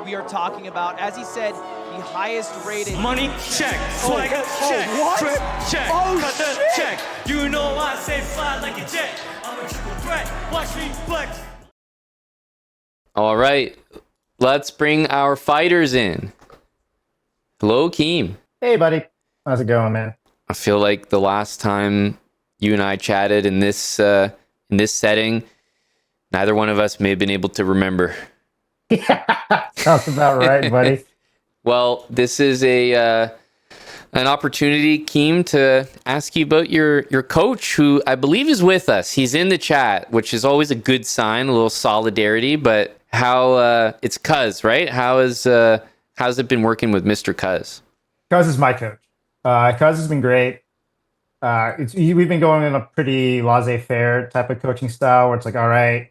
we are talking about. As he said, the highest rated. Money check, swagger check, what? drip check, Oh, cut the shit. check. You know I say fly like a jet. I'm a triple threat. Watch me flex. All right, let's bring our fighters in. Hello, Keem. Hey, buddy. How's it going, man? I feel like the last time you and I chatted in this setting, neither one of us may have been able to remember. Sounds about right, buddy. Well, this is an opportunity, Keem, to ask you about your coach, who I believe is with us. He's in the chat, which is always a good sign, a little solidarity. But how it's Cuz, right? How's it been working with Mr. Cuz? Cuz is my coach. Cuz has been great. We've been going in a pretty laissez-faire type of coaching style, where it's like, all right,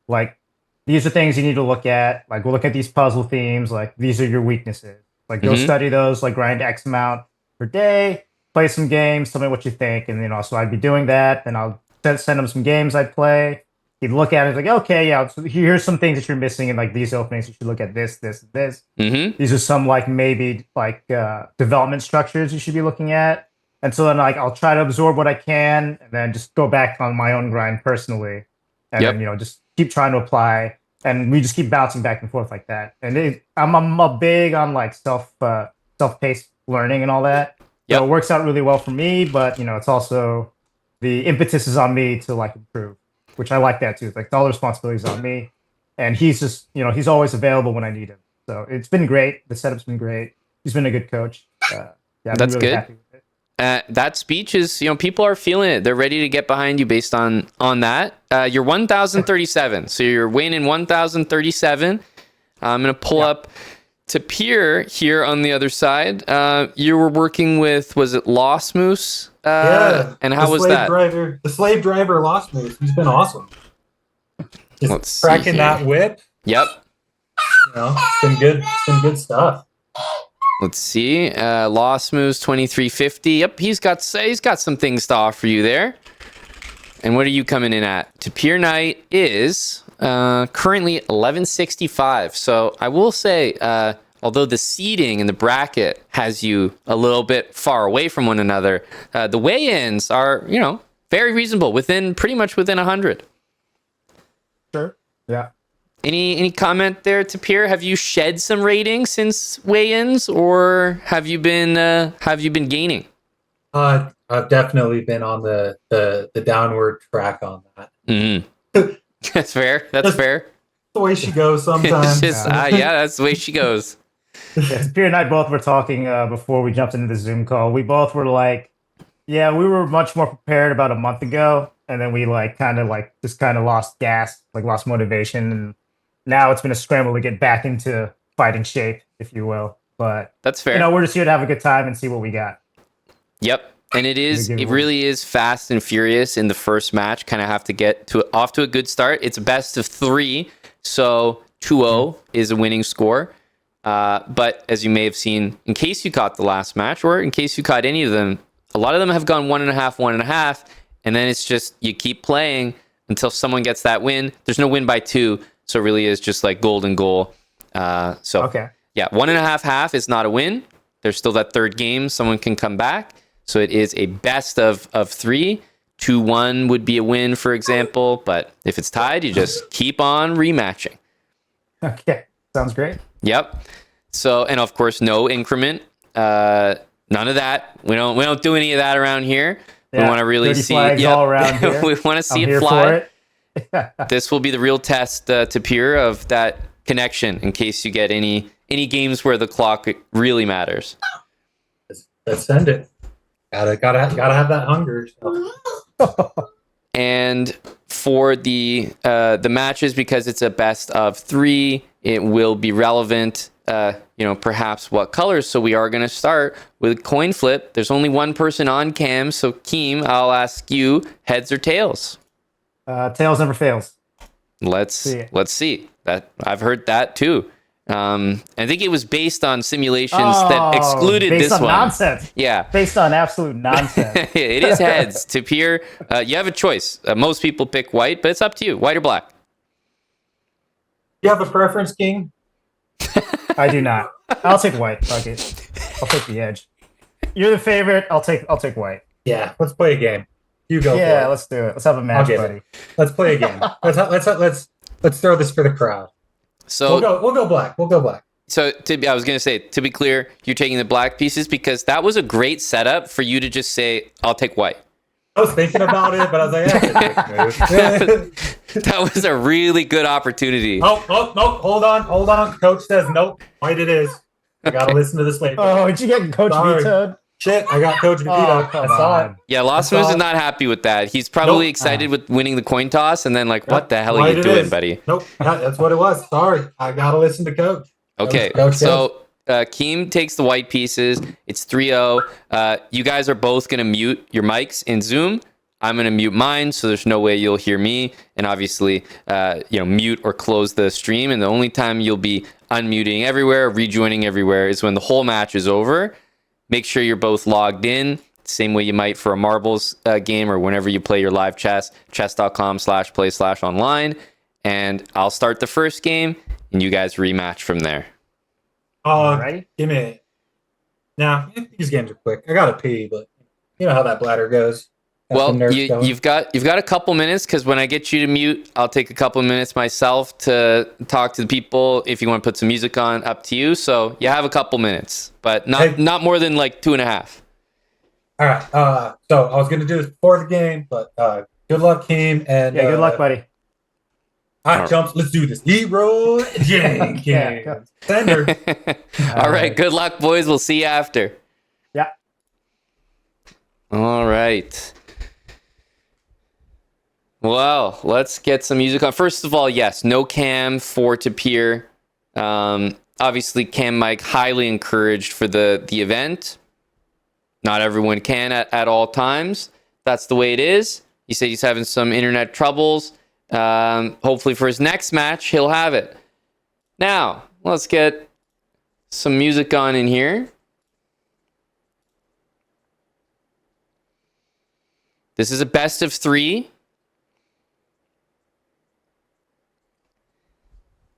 like these are things you need to look at. Like we'll look at these puzzle themes. Like these are your weaknesses. Like go study those. Like grind X amount per day. Play some games. Tell me what you think. And so I'd be doing that. Then I'll send him some games I'd play. He'd look at it like, okay, yeah, so here's some things that you're missing in like these openings. You should look at this, this, and this. These are some like maybe like development structures you should be looking at. And so then like I'll try to absorb what I can, and then just go back on my own grind personally, and then just keep trying to apply. And we just keep bouncing back and forth like that. And I'm a big on like self-paced learning and all that. So it works out really well for me, but it's also the impetus is on me to like improve, which I like that too. It's like all the responsibilities on me, and he's just he's always available when I need him. So it's been great. The setup's been great. He's been a good coach. Yeah, that's really good. Happy with it. That speech is, people are feeling it. They're ready to get behind you based on that. You're 1,037, so you're weighing 1,037. I'm gonna pull up Tapir here on the other side. You were working with, was it Lost Moose? And how was that? The slave driver Lost Moose. He's been awesome. Just Let's cracking see that whip. Yep. It's been good. It's been good stuff. Let's see. Lost Moose 2350. Yep, he's got some things to offer you there. And what are you coming in at? Tapirknight is currently 1165. So I will say, although the seeding in the bracket has you a little bit far away from one another, the weigh-ins are, very reasonable, pretty much within 100. Sure. Yeah. Any comment there, Tapir? Have you shed some ratings since weigh-ins, or have you been gaining? I've definitely been on the downward track on that. That's fair. That's fair. The way she goes sometimes. That's the way she goes. Tapir and I both were talking before we jumped into the Zoom call. We both were like, we were much more prepared about a month ago, and then we kind of lost gas, lost motivation, and now it's been a scramble to get back into fighting shape, if you will. But that's fair. We're just here to have a good time and see what we got. Yep. And it really is fast and furious in the first match. Kind of have to get off to a good start. It's a best of 3, so 2-0 is a winning score. But as you may have seen, in case you caught the last match, or in case you caught any of them, a lot of them have gone 1.5, 1.5, and then it's just you keep playing until someone gets that win. There's no win by 2, so it really is just like golden goal. Yeah, 1.5 half is not a win. There's still that third game. Someone can come back. So it is a best of 3. 2-1 would be a win, for example. But if it's tied, you just keep on rematching. Okay, sounds great. Yep. So, and of course, no increment. None of that. We don't do any of that around here. Yeah, we want to really see all around here. We want to see it fly. This will be the real test, Tapir, of that connection, in case you get any games where the clock really matters. Let's send it. Gotta have that hunger. So. And for the matches, because it's a best of 3, it will be relevant. Perhaps what colors. So we are going to start with coin flip. There's only one person on cam, so Keem, I'll ask you, heads or tails? Tails never fails. Let's see. That I've heard that too. I think it was based on simulations that excluded this one. Based on nonsense. Yeah. Based on absolute nonsense. It is heads. Tapir, you have a choice. Most people pick white, but it's up to you. White or black? You have a preference, King? I do not. I'll take white. Fuck it. I'll take the edge. You're the favorite. I'll take white. Yeah, let's play a game. You go. Yeah, for it. let's do it. Let's have a match, get buddy. it. Let's play a game. Let's throw this for the crowd. So We'll go black. We'll go black. So I was going to say, to be clear, you're taking the black pieces because that was a great setup for you to just say, I'll take white. I was thinking about it, but I was like, That was a really good opportunity. no, hold on. Coach says nope. White it is. I gotta listen to this later. Oh, did you get Coach Sorry. vetoed? Shit, I got Coach vetoed. I saw it. Yeah, Lostmus is not happy with that. He's probably excited with winning the coin toss and then like, what the hell are you doing, buddy? Nope, that's what it was. Sorry, I gotta listen to Coach. Okay, so Keem takes the white pieces. It's 3-0. You guys are both going to mute your mics in Zoom. I'm going to mute mine, so there's no way you'll hear me. And obviously, mute or close the stream. And the only time you'll be unmuting everywhere, rejoining everywhere is when the whole match is over. Make sure you're both logged in, same way you might for a marbles game or whenever you play your live chess, chess.com/play/online. And I'll start the first game, and you guys rematch from there. Ready? Give me it. Now, these games are quick. I gotta pee, but you know how that bladder goes. Well, you've got a couple minutes because when I get you to mute, I'll take a couple of minutes myself to talk to the people. If you want to put some music on, up to you. So you have a couple minutes, but not more than like 2.5. All right. So I was gonna do this before the game, but good luck, Keem, and good luck, buddy. All right, Chumps, let's do this. Hero Jenkins. Yeah, Sender. All right. Good luck, boys. We'll see you after. Yeah. All right. Well, let's get some music on. First of all, yes, no cam for Tapir. Obviously, cam mic highly encouraged for the event. Not everyone can at all times. That's the way it is. He said he's having some internet troubles. Hopefully for his next match, he'll have it. Now, let's get some music on in here. This is a best of 3.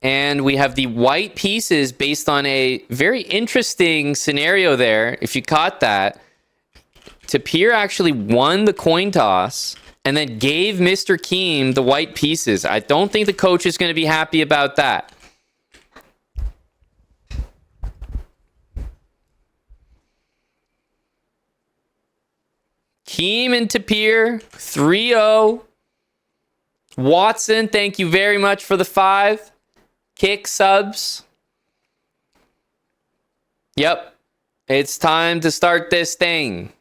And we have the white pieces based on a very interesting scenario there. If you caught that, Tapir actually won the coin toss and then gave MisterKiem the white pieces. I don't think the coach is going to be happy about that. Keem and Tapir, 3-0. Watson, thank you very much for the 5. Kick subs. Yep. It's time to start this thing.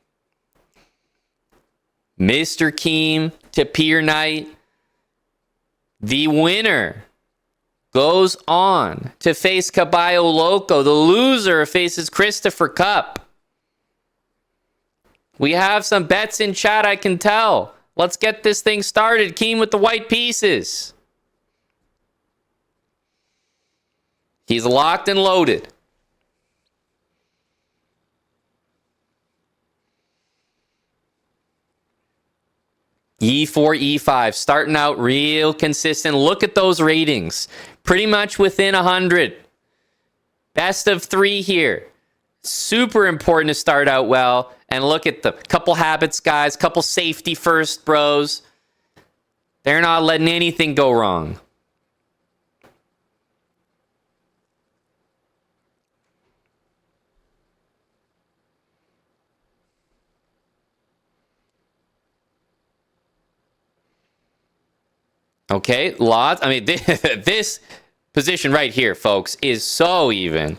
MisterKiem, Tapirknight. The winner goes on to face Caballo Loco. The loser faces Christopher Cup. We have some bets in chat, I can tell. Let's get this thing started. Keem with the white pieces. He's locked and loaded. E4, E5, starting out real consistent. Look at those ratings. Pretty much within 100. Best of 3 here. Super important to start out well. And look at the couple habits, guys. Couple safety first, bros. They're not letting anything go wrong. Okay, lots. I mean, this position right here, folks, is so even.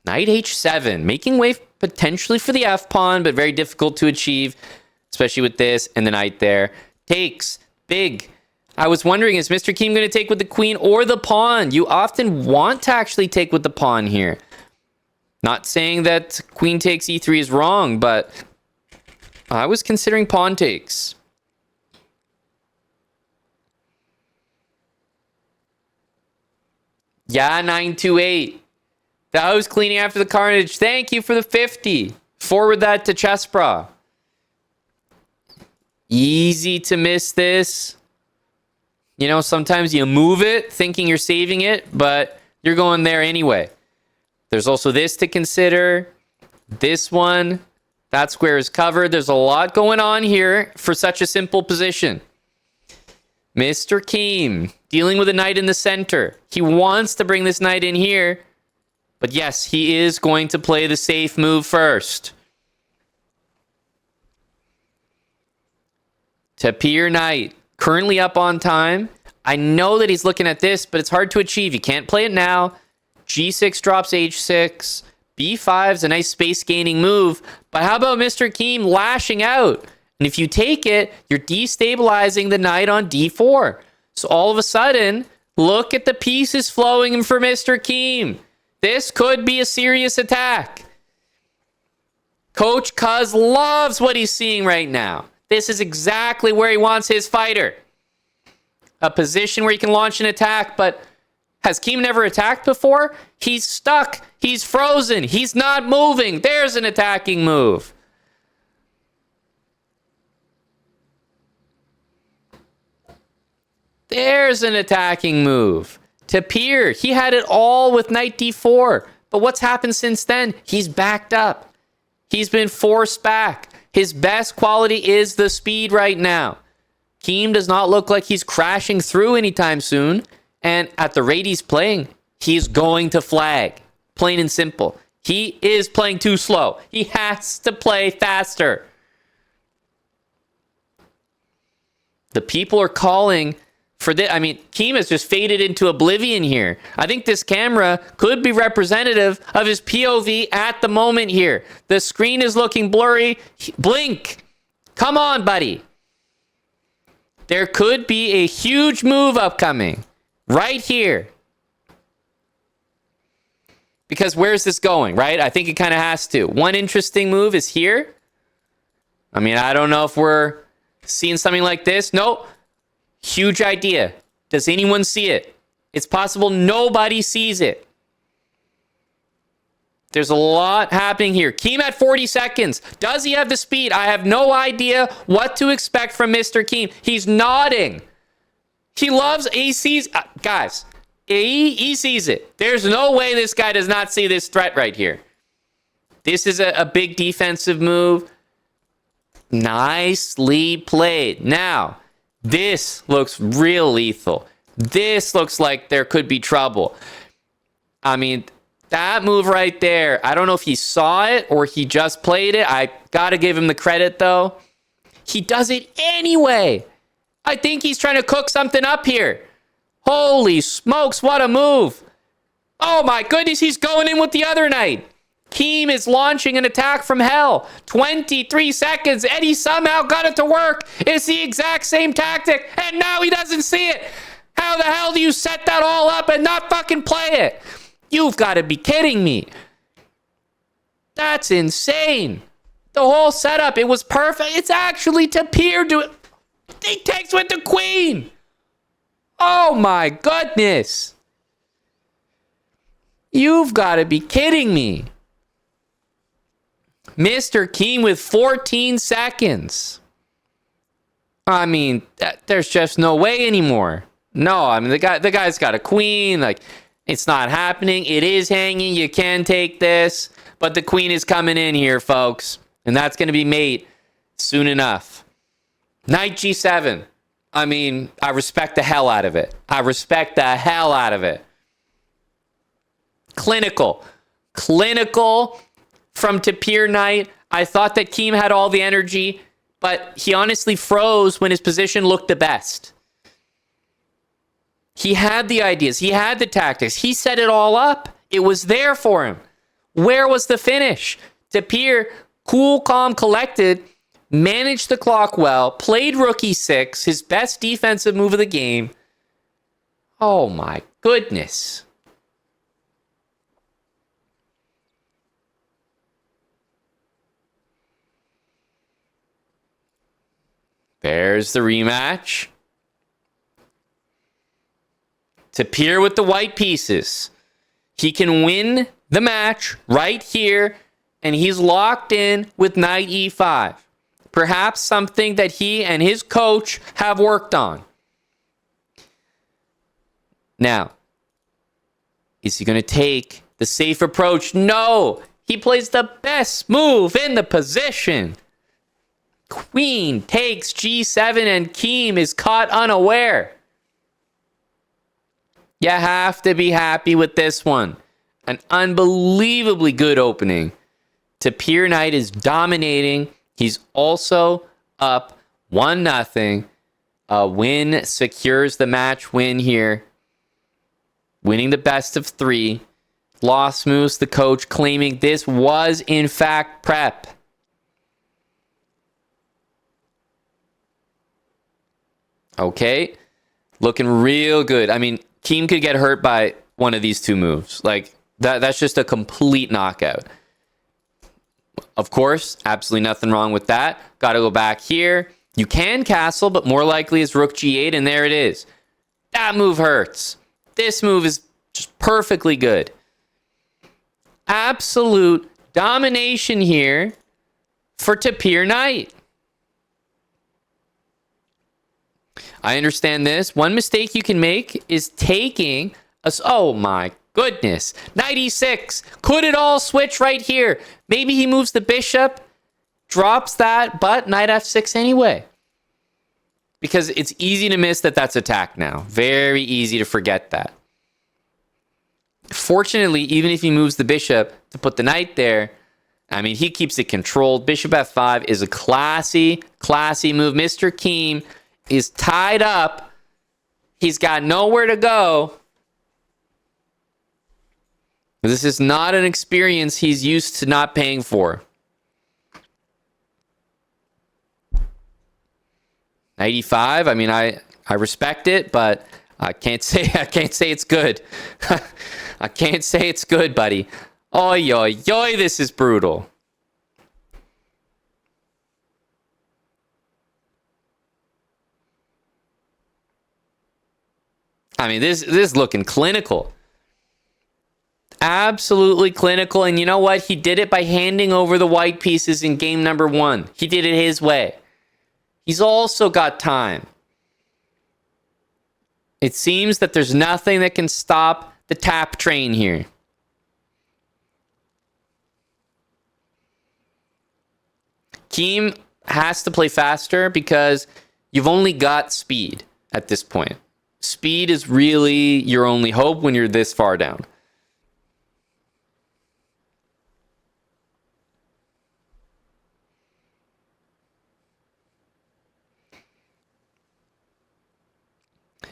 Knight h7, making way potentially for the f-pawn, but very difficult to achieve, especially with this and the knight there. Takes, big. I was wondering, is MisterKiem going to take with the queen or the pawn? You often want to actually take with the pawn here. Not saying that queen takes e3 is wrong, but I was considering pawn takes. Yeah, 928. That was cleaning after the carnage. Thank you for the 50. Forward that to chessbrah. Easy to miss this. You know, sometimes you move it thinking you're saving it, but you're going there anyway. There's also this to consider. This one, that square is covered. There's a lot going on here for such a simple position. MisterKiem dealing with a knight in the center. He wants to bring this knight in here, but yes, he is going to play the safe move first. Tapirknight, currently up on time. I know that he's looking at this, but it's hard to achieve. You can't play it now. G6 drops H6. B5 is a nice space-gaining move. But how about MisterKiem lashing out? And if you take it, you're destabilizing the knight on D4. So all of a sudden, look at the pieces flowing in for MisterKiem. This could be a serious attack. Coach Cuz loves what he's seeing right now. This is exactly where he wants his fighter. A position where he can launch an attack, but has Kiem never attacked before? He's stuck. He's frozen. He's not moving. There's an attacking move. There's an attacking move. Tapir, he had it all with knight d4. But what's happened since then? He's backed up. He's been forced back. His best quality is the speed right now. Kiem does not look like he's crashing through anytime soon. And at the rate he's playing, he's going to flag. Plain and simple. He is playing too slow. He has to play faster. The people are calling for this. I mean, Kiem has just faded into oblivion here. I think this camera could be representative of his POV at the moment here. The screen is looking blurry. Blink. Come on, buddy. There could be a huge move upcoming. Right here. Because where's this going, right? I think it kind of has to. One interesting move is here. I mean, I don't know if we're seeing something like this. Nope. Huge idea. Does anyone see it? It's possible nobody sees it. There's a lot happening here. Kiem at 40 seconds. Does he have the speed? I have no idea what to expect from MisterKiem. He's nodding. He loves ACs. Guys, he sees it. There's no way this guy does not see this threat right here. This is a big defensive move. Nicely played. Now, this looks real lethal. This looks like there could be trouble. I mean, that move right there, I don't know if he saw it or he just played it. I gotta give him the credit, though. He does it anyway. I think he's trying to cook something up here. Holy smokes, what a move. Oh my goodness, he's going in with the other knight. Kiem is launching an attack from hell. 23 seconds, and he somehow got it to work. It's the exact same tactic, and now he doesn't see it. How the hell do you set that all up and not fucking play it? You've got to be kidding me. That's insane. The whole setup, it was perfect. It's actually Tapir doing... He takes with the queen. Oh my goodness. You've got to be kidding me. MisterKiem with 14 seconds. I mean, there's just no way anymore. No, I mean, the guy's got a queen. Like, it's not happening. It is hanging. You can take this. But the queen is coming in here, folks. And that's going to be mate soon enough. Knight G7. I mean, I respect the hell out of it. I respect the hell out of it. Clinical. Clinical from Tapirknight. I thought that Kiem had all the energy, but he honestly froze when his position looked the best. He had the ideas. He had the tactics. He set it all up. It was there for him. Where was the finish? Tapir, cool, calm, collected, managed the clock well, played rook e6, his best defensive move of the game. Oh my goodness. There's the rematch. Tapir with the white pieces. He can win the match right here, and he's locked in with knight e5. Perhaps something that he and his coach have worked on. Now, is he going to take the safe approach? No! He plays the best move in the position. Queen takes G7 and Kiem is caught unaware. You have to be happy with this one. An unbelievably good opening. Tapirknight is dominating. He's also up 1-0. A win secures the match win here. Winning the best of 3. Lost Moose, the coach, claiming this was in fact prep. Okay. Looking real good. I mean, Kiem could get hurt by one of these two moves. Like, that's just a complete knockout. Of course, absolutely nothing wrong with that. Got to go back here. You can castle, but more likely is rook g8, and there it is. That move hurts. This move is just perfectly good. Absolute domination here for Tapirknight. I understand this. One mistake you can make is taking us. Oh my goodness. Knight e6. Could it all switch right here? Maybe he moves the bishop, drops that, but knight f6 anyway. Because it's easy to miss that that's attack now. Very easy to forget that. Fortunately, even if he moves the bishop to put the knight there, I mean, he keeps it controlled. Bishop f5 is a classy move. MisterKiem is tied up. He's got nowhere to go. This is not an experience he's used to not paying for. Knight e5. I mean, I respect it, but I can't say it's good. I can't say it's good, buddy. Oy, oy, oy, this is brutal. I mean, this is looking clinical. Absolutely clinical. And you know what? He did it by handing over the white pieces in game number 1. He did it his way. He's also got time. It seems that there's nothing that can stop the tap train here. Kiem has to play faster because you've only got speed at this point. Speed is really your only hope when you're this far down.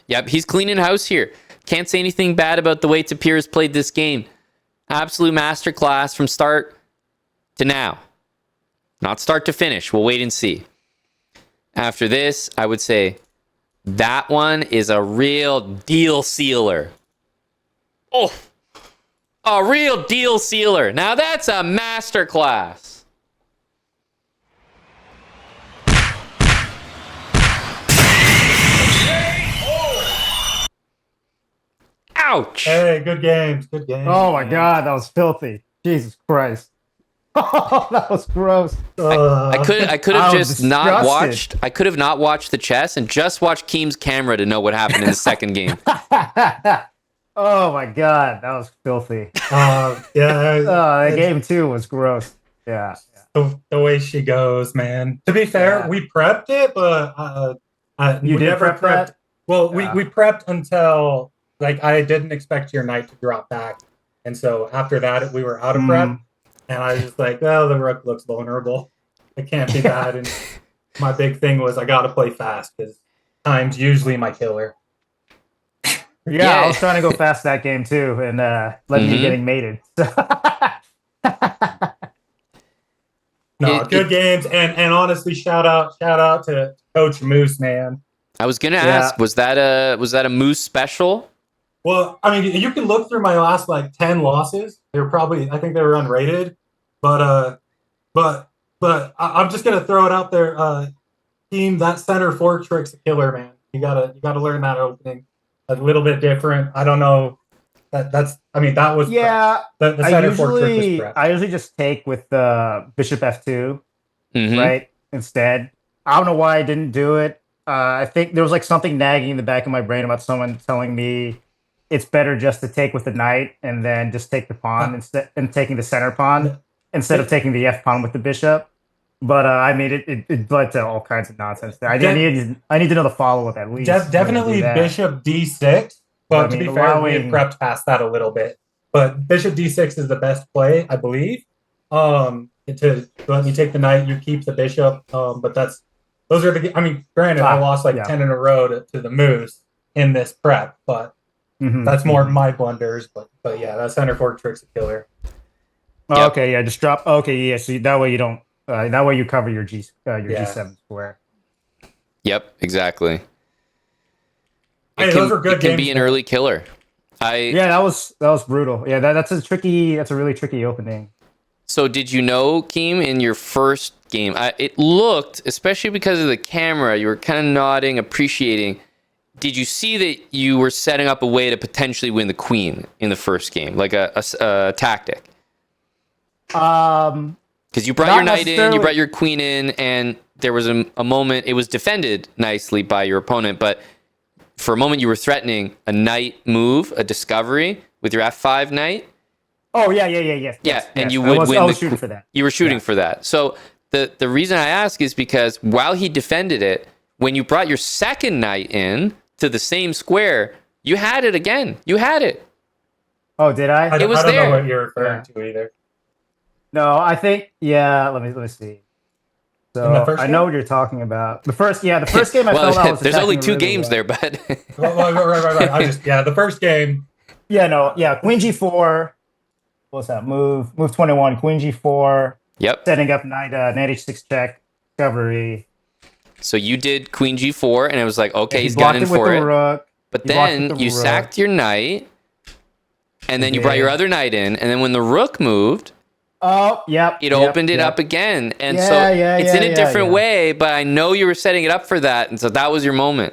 Yep, he's cleaning house here. Can't say anything bad about the way Tapir has played this game. Absolute masterclass from start to now. Not start to finish. We'll wait and see. After this, I would say that one is a real deal sealer. Oh, a real deal sealer. Now that's a masterclass. Ouch. Hey, good games. Good games. Oh my god, that was filthy. Jesus Christ. Oh, that was gross. I could have just disgusted. not watched. I could have not watched the chess and just watched Kiem's camera to know what happened in the second game. Oh my god, that was filthy. Yeah. The game 2 was gross. Yeah. The way she goes, man. To be fair, we prepped it, but You we did never prep that? Well, Yeah. we prepped until like I didn't expect your knight to drop back, and so after that we were out of prep, and I was just like, well, the rook looks vulnerable. It can't be bad. And my big thing was I got to play fast because time's usually my killer. Yeah, I was trying to go fast that game too, and led me getting mated. No, good games, and honestly, shout out to Coach Moose, man. I was gonna ask, was that a Moose special? Well, I mean, you can look through my last like 10 losses. They were probably, I think they were unrated, but I'm just gonna throw it out there. Team, that center fork trick's a killer, man. You gotta learn that opening. A little bit different. I don't know. That was the center fork trick was prep. I usually just take with the bishop f2, right? instead. I don't know why I didn't do it. I think there was like something nagging in the back of my brain about someone telling me it's better just to take with the knight and then just take the pawn instead and taking the center pawn instead of taking the f pawn with the bishop. But I mean, it led to all kinds of nonsense. I need to know the follow up at least. Definitely bishop d6. But to be fair, we had prepped past that a little bit. But bishop d6 is the best play, I believe. To let me take the knight, you keep the bishop. But those are the. I mean, granted, I lost 10 in a row to the moose in this prep, but that's more my blunders. But yeah, that center fork trick's a killer. Yep. Okay, yeah, just drop. Okay, yeah, so that way you don't. That way you cover your G7 square. Yep, exactly. Those are good. It can be an early killer. That was brutal. Yeah, that's a really tricky opening. So did you know, Keem, in your first game, it looked, especially because of the camera, you were kind of nodding, appreciating. Did you see that you were setting up a way to potentially win the queen in the first game, like a tactic? Because you brought your knight in, you brought your queen in, and there was a moment, it was defended nicely by your opponent, but for a moment you were threatening a knight move, a discovery with your f5 knight. Oh, yeah. And you would win. I was shooting for that. You were shooting for that. So the reason I ask is because while he defended it, when you brought your second knight in to the same square, you had it again. You had it. Oh, did I? It was I don't there. know what you're referring to either. No, I think let me see. So I know what you're talking about. The first game I felt I was there's only two really games there, but right. The first game. Queen G4. What's that move? Move 21. Queen G4. Yep. Setting up knight H6 check discovery. So you did Queen G4, and it was like, okay, he's blocked gunning it with for the it. Rook. But then you sacked your knight, and then you brought your other knight in, and then when the rook moved, it opened it up again. And it's in a different way, but I know you were setting it up for that, and so that was your moment.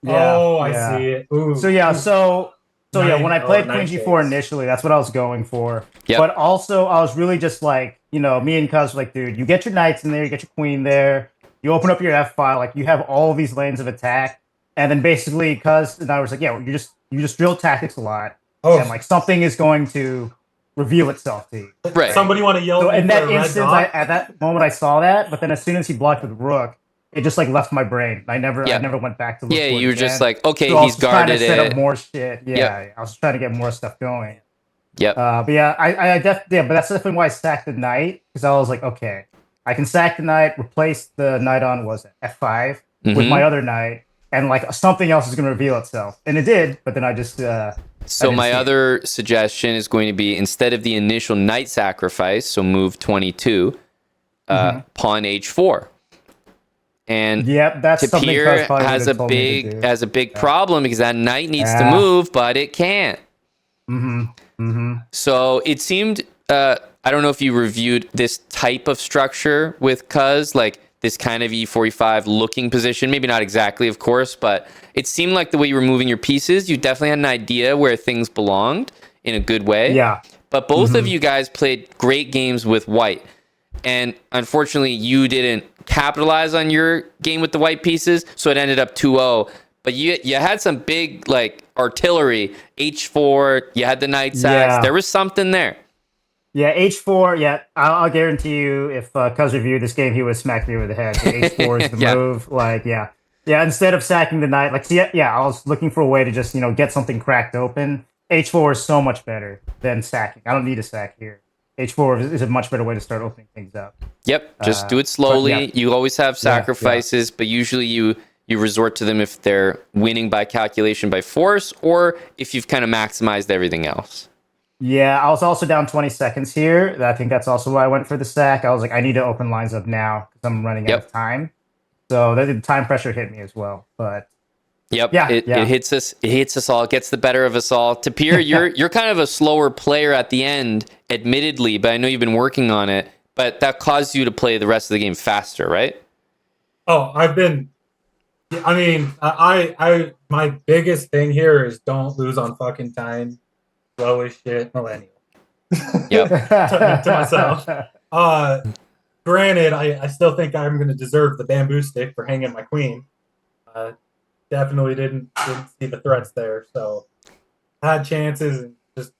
I see it. Ooh. So when I played Queen G4 initially, that's what I was going for. Yep. But also, I was really just like, me and Cuz were like, dude, you get your knights in there, you get your queen there, you open up your f5, like you have all these lanes of attack, and then basically Cuz and I was like, you just drill tactics a lot, and like something is going to reveal itself to you. Right. Somebody want to yell? So in that instance, at that moment, I saw that, but then as soon as he blocked with Rook, it just like left my brain. I never went back to look for it you were again. just like, okay, so he's guarded set it. Up more shit. I was trying to get more stuff going. Yep. But but that's definitely why I sacked the knight, because I was like, okay, I can sack the knight, replace the knight on f5 with my other knight, and like something else is going to reveal itself, and it did. But then I just so my other suggestion is going to be, instead of the initial knight sacrifice, so move 22, pawn h4. And that's Tapir has a big problem because that knight needs to move, but it can't. So it seemed, I don't know if you reviewed this type of structure with Cuz, like this kind of e4, e5 looking position. Maybe not exactly, of course, but it seemed like the way you were moving your pieces, you definitely had an idea where things belonged in a good way. Yeah. But both of you guys played great games with white. And unfortunately, you didn't capitalize on your game with the white pieces, so it ended up 2-0. But you had some big like artillery, h4. You had the knight sacks. Yeah. There was something there. Yeah, h4. Yeah, I'll guarantee you, if Cuz reviewed this game, he would smack me over the head. H4 is the move. Like, yeah. Instead of sacking the knight, like, I was looking for a way to just get something cracked open. H4 is so much better than sacking. I don't need a sack here. H4 is a much better way to start opening things up. Yep, just do it slowly. You always have sacrifices, but usually you resort to them if they're winning by calculation by force, or if you've kind of maximized everything else. Yeah, I was also down 20 seconds here. I think that's also why I went for the sack. I was like, I need to open lines up now because I'm running out of time. So the time pressure hit me as well. But it hits us. It hits us all. It gets the better of us all. Tapir, you're kind of a slower player at the end, admittedly, but I know you've been working on it. But that caused you to play the rest of the game faster, right? Oh, my biggest thing here is don't lose on fucking time. Slow as shit, millennial. Yep. to myself. granted, I still think I'm going to deserve the bamboo stick for hanging my queen. Definitely didn't see the threats there. So had chances and just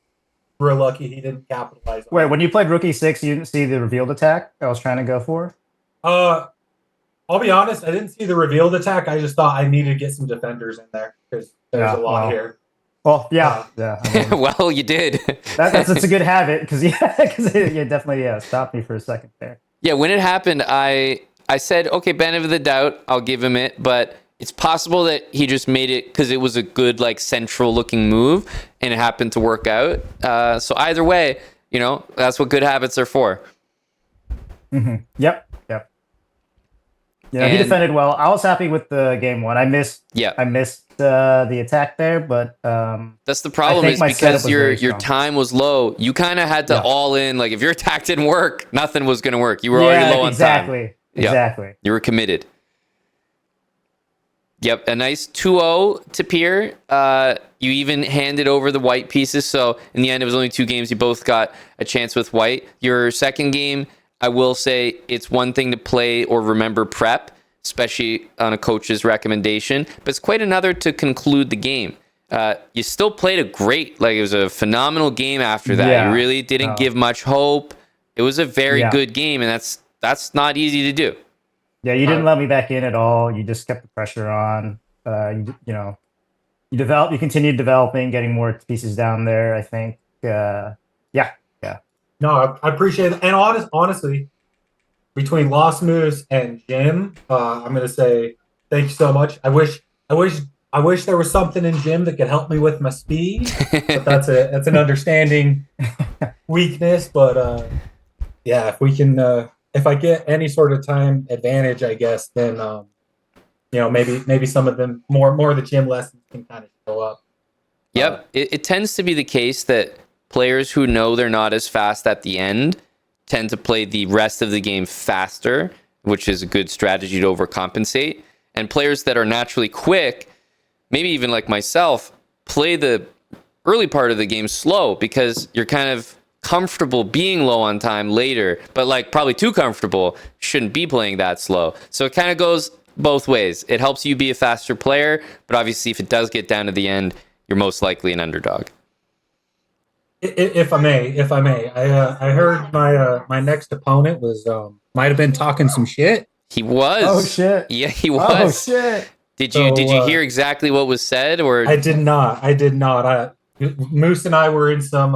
real lucky he didn't capitalize on Wait, it. when you played Rook E6, you didn't see the revealed attack I was trying to go for? I'll be honest, I didn't see the revealed attack. I just thought I needed to get some defenders in there because there's a lot here. Well, yeah. I mean, Well, you did. that's a good habit because it definitely stopped me for a second there. Yeah, when it happened, I said, okay, benefit of the doubt, I'll give him it, but it's possible that he just made it because it was a good, like, central-looking move, and it happened to work out. So either way, you know, that's what good habits are for. Mm-hmm. Yep. Yeah, he defended well. I was happy with the game one. I missed the attack there, but that's the problem is because your time was low. You kind of had to all in. Like if your attack didn't work, nothing was going to work. You were already low on time. Exactly. You were committed. Yep, a nice 2-0 Tapir. You even handed over the white pieces. So in the end, it was only 2 games. You both got a chance with white. Your second game, I will say it's one thing to play or remember prep, especially on a coach's recommendation, but it's quite another to conclude the game. You still played it was a phenomenal game after that. Yeah. You really didn't give much hope. It was a very good game, and that's not easy to do. Yeah, you didn't let me back in at all. You just kept the pressure on. You continued developing, getting more pieces down there, I think. No, I appreciate it. And honestly, between Lost Moose and Jim, I'm going to say thank you so much. I wish there was something in Jim that could help me with my speed, but that's an understanding weakness. But if we can, if I get any sort of time advantage, I guess then maybe some of them more of the Jim lessons can kind of show up. Yep, it tends to be the case that players who know they're not as fast at the end tend to play the rest of the game faster, which is a good strategy to overcompensate. And players that are naturally quick, maybe even like myself, play the early part of the game slow because you're kind of comfortable being low on time later, but like probably too comfortable, shouldn't be playing that slow. So it kind of goes both ways. It helps you be a faster player, but obviously if it does get down to the end, you're most likely an underdog. If I may, I heard my next opponent was might have been talking some shit. He was. Oh shit! Yeah, he was. Oh shit! Did you hear exactly what was said, or I did not. Moose and I were in some.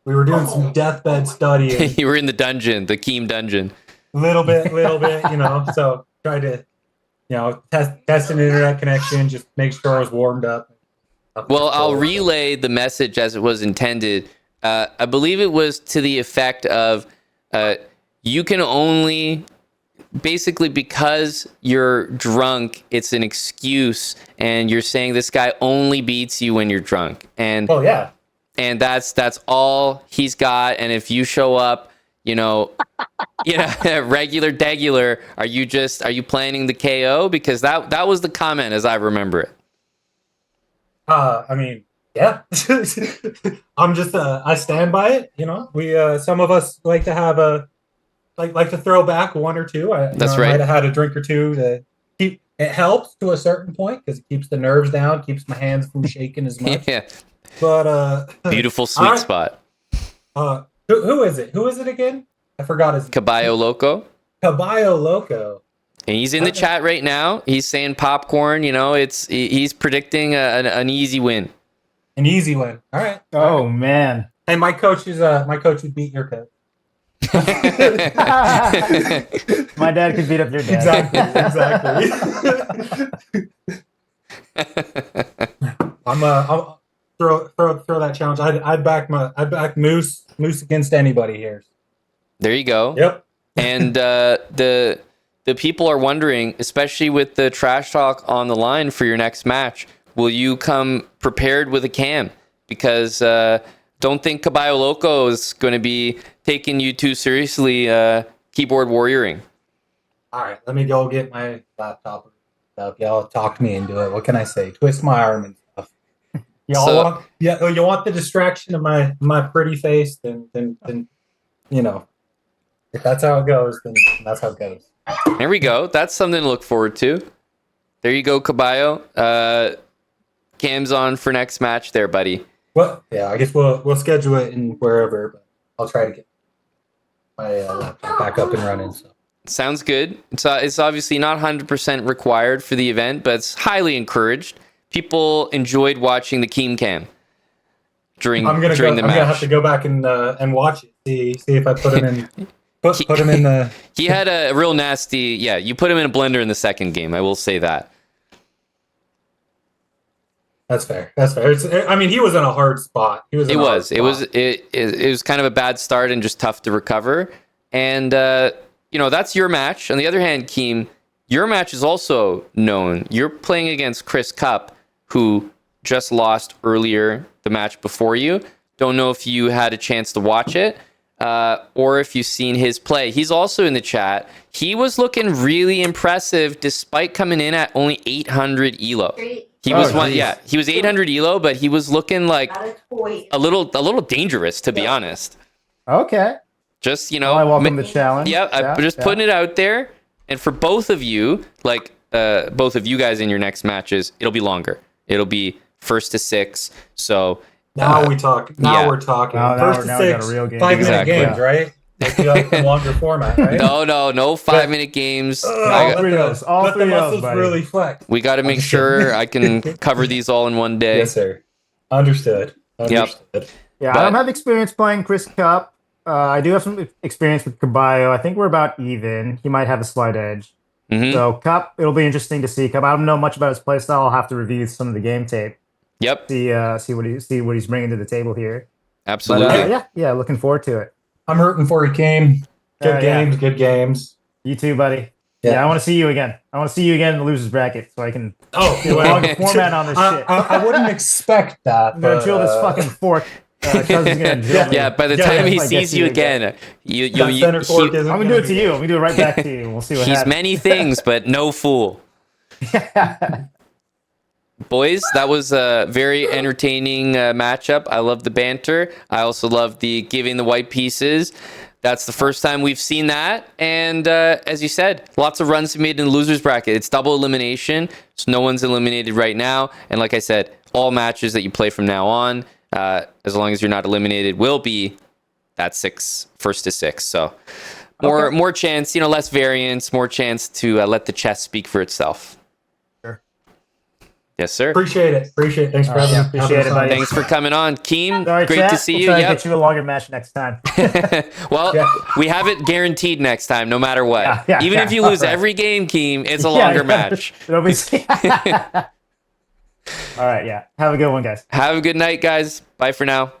We were doing some deathbed studying. You were in the dungeon, the Keem dungeon. Little bit, So tried to, test an internet connection, just make sure I was warmed up. Well, I'll relay the message as it was intended. I believe it was to the effect of you can only, basically because you're drunk, it's an excuse, and you're saying this guy only beats you when you're drunk. And and that's all he's got. And if you show up, regular degular, are you planning the KO? Because that was the comment as I remember it. I mean, yeah. I'm just I stand by it. We some of us like to have like to throw back one or two. That's right. I might have had a drink or two to keep. It helps to a certain point because it keeps the nerves down, keeps my hands from shaking as much. Yeah. But beautiful sweet spot. Who is it? Who is it again? I forgot his name. Caballo Loco. Caballo Loco. And he's in the chat right now. He's saying popcorn. He's predicting an easy win. An easy win. All right. Oh man. And my coach would beat your coach. My dad could beat up your dad. Exactly. I'll throw that challenge. I'd back Moose against anybody here. There you go. Yep. And the people are wondering, especially with the trash talk on the line for your next match, will you come prepared with a cam? Because don't think Caballo Loco is going to be taking you too seriously keyboard warrioring. All right, let me go get my laptop. Y'all talk me into it. What can I say? Twist my arm and stuff. You want the distraction of my pretty face, then if that's how it goes, then that's how it goes. There we go. That's something to look forward to. There you go, Caballo. Cam's on for next match there, buddy. Well, yeah, I guess we'll schedule it in wherever, but I'll try to get my laptop back up and running. So. Sounds good. It's obviously not 100% required for the event, but it's highly encouraged. People enjoyed watching the Kiem Cam during the match. I'm gonna have to go back and watch it. See if I put him in. Put him in the. He had a real nasty. Yeah, you put him in a blender in the second game. I will say that. That's fair. I mean, he was in a hard spot. It was kind of a bad start and just tough to recover. And that's your match. On the other hand, Kiem, your match is also known. You're playing against Chris Cup, who just lost earlier the match before you. Don't know if you had a chance to watch it or if you've seen his play. He's also in the chat. He was looking really impressive despite coming in at only 800 elo. He was he was 800 elo, but he was looking like a little dangerous, to be honest. Okay. Just, I welcome the challenge. Yeah, I'm just putting it out there. And for both of you, both of you guys in your next matches, it'll be longer. It'll be 1st to 6. So now we talk. Now we're talking. First to 6, 5-minute games, right? Like the longer format, right? No 5-minute games. All three of those, buddy. Really flex. We got to make sure I can cover these all in one day. Yes, sir. Understood. Yep. Yeah, I don't have experience playing Chris Cup. I do have some experience with Caballo. I think we're about even. He might have a slight edge. Mm-hmm. So Cup, it'll be interesting to see Cup. I don't know much about his playstyle. I'll have to review some of the game tape. Yep. See what he's bringing to the table here. Absolutely. But, yeah, looking forward to it. I'm rooting for you, Kiem. Good games. You too, buddy. Yeah, I want to see you again. I want to see you again in the losers bracket so I can get a longer format on this shit. I wouldn't expect that. I'm going to drill this fucking fork. By the time he sees you again, I'm going to do it to you. I'm going to do it right back to you. We'll see what happens. He's many things, but no fool. Boys, that was a very entertaining matchup. I love the banter. I also love the giving the white pieces. That's the first time we've seen that. And as you said, lots of runs made in the losers bracket. It's double elimination, so no one's eliminated right now. And like I said, all matches that you play from now on, as long as you're not eliminated, will be that 1st to 6. So more chance, less variance, more chance to let the chess speak for itself. Yes, sir. Appreciate it. Thanks for having me. Appreciate it, buddy. Thanks for coming on, Kiem. Great to see you. We'll try to get you a longer match next time. We have it guaranteed next time, no matter what. Even if you lose every game, Kiem, it's a longer match. It'll be. All right, yeah. Have a good one, guys. Have a good night, guys. Bye for now.